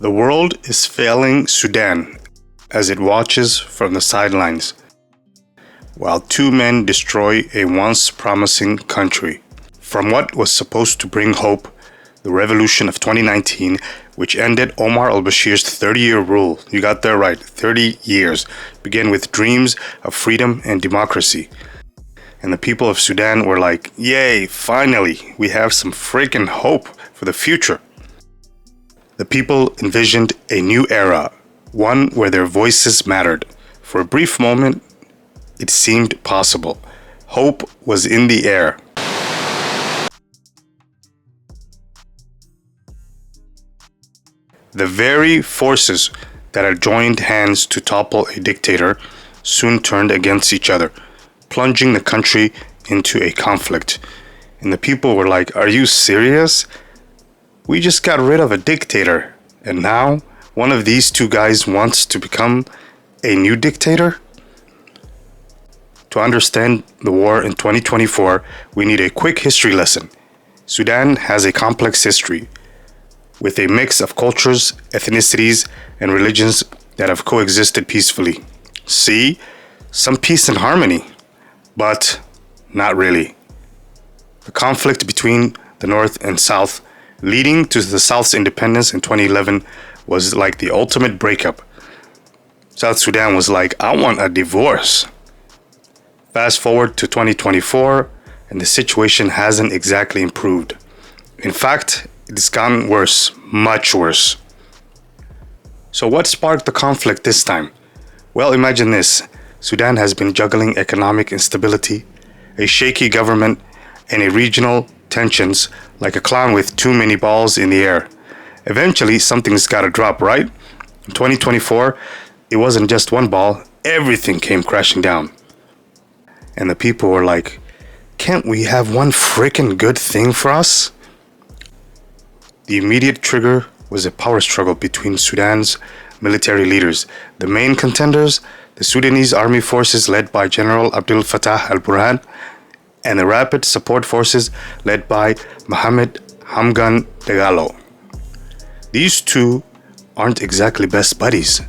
The world is failing Sudan as it watches from the sidelines, while two men destroy a once promising country. From what was supposed to bring hope, the revolution of 2019, which ended Omar al-Bashir's 30-year rule, you got that right, 30 years, began with dreams of freedom and democracy. And the people of Sudan were like, yay, finally, we have some freaking hope for the future. The people envisioned a new era, one where their voices mattered. For a brief moment, it seemed possible. Hope was in the air. The very forces that had joined hands to topple a dictator soon turned against each other, plunging the country into a conflict. And the people were like, are you serious? We just got rid of a dictator, and now one of these two guys wants to become a new dictator? To understand the war in 2024, we need a quick history lesson. Sudan has a complex history, with a mix of cultures, ethnicities, and religions that have coexisted peacefully. See, some peace and harmony, but not really. The conflict between the North and South, leading to the South's independence in 2011, was like the ultimate breakup. South Sudan was like, I want a divorce. Fast forward to 2024, and the situation hasn't exactly improved. In fact, it's gotten worse, much worse. So what sparked the conflict this time? Well, imagine this. Sudan has been juggling economic instability, a shaky government, and a regional tensions like a clown with too many balls in the air. Eventually, something's gotta drop, right? In 2024, it wasn't just one ball, everything came crashing down. And the people were like, can't we have one freaking good thing for us? The immediate trigger was a power struggle between Sudan's military leaders. The main contenders, the Sudanese army forces led by General Abdel Fattah al-Burhan, and the rapid support forces led by Mohamed Hamdan Dagalo. These two aren't exactly best buddies.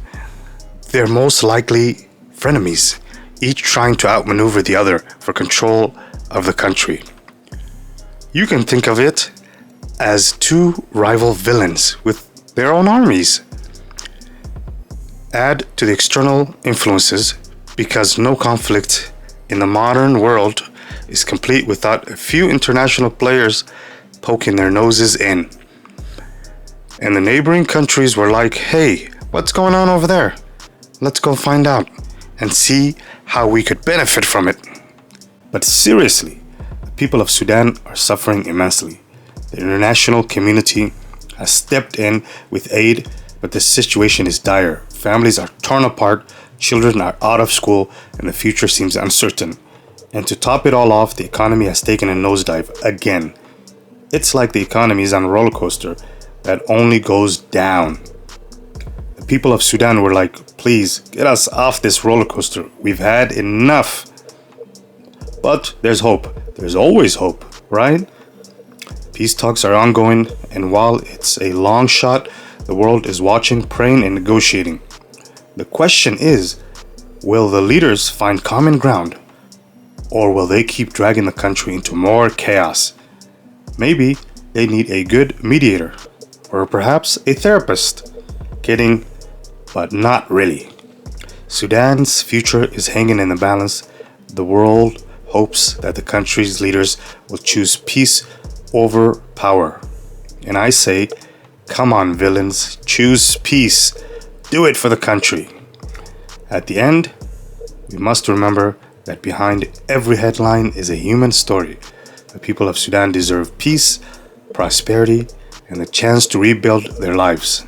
They're most likely frenemies, each trying to outmaneuver the other for control of the country. You can think of it as two rival villains with their own armies. Add to the external influences, because no conflict in the modern world is complete without a few international players poking their noses in. And the neighboring countries were like, hey, what's going on over there? Let's go find out and see how we could benefit from it. But seriously, the people of Sudan are suffering immensely. The international community has stepped in with aid, but the situation is dire. Families are torn apart, children are out of school, and the future seems uncertain. And to top it all off, the economy has taken a nosedive again. It's like the economy is on a roller coaster that only goes down. The people of Sudan were like, please get us off this roller coaster. We've had enough. But there's hope. There's always hope, right? Peace talks are ongoing, and while it's a long shot, the world is watching, praying, and negotiating. The question is, will the leaders find common ground, or will they keep dragging the country into more chaos? Maybe they need a good mediator, or perhaps a therapist. Kidding, but not really. Sudan's future is hanging in the balance. The world hopes that the country's leaders will choose peace over power. And I say, come on, villains, choose peace. Do it for the country. At the end, we must remember that behind every headline is a human story. The people of Sudan deserve peace, prosperity, and the chance to rebuild their lives.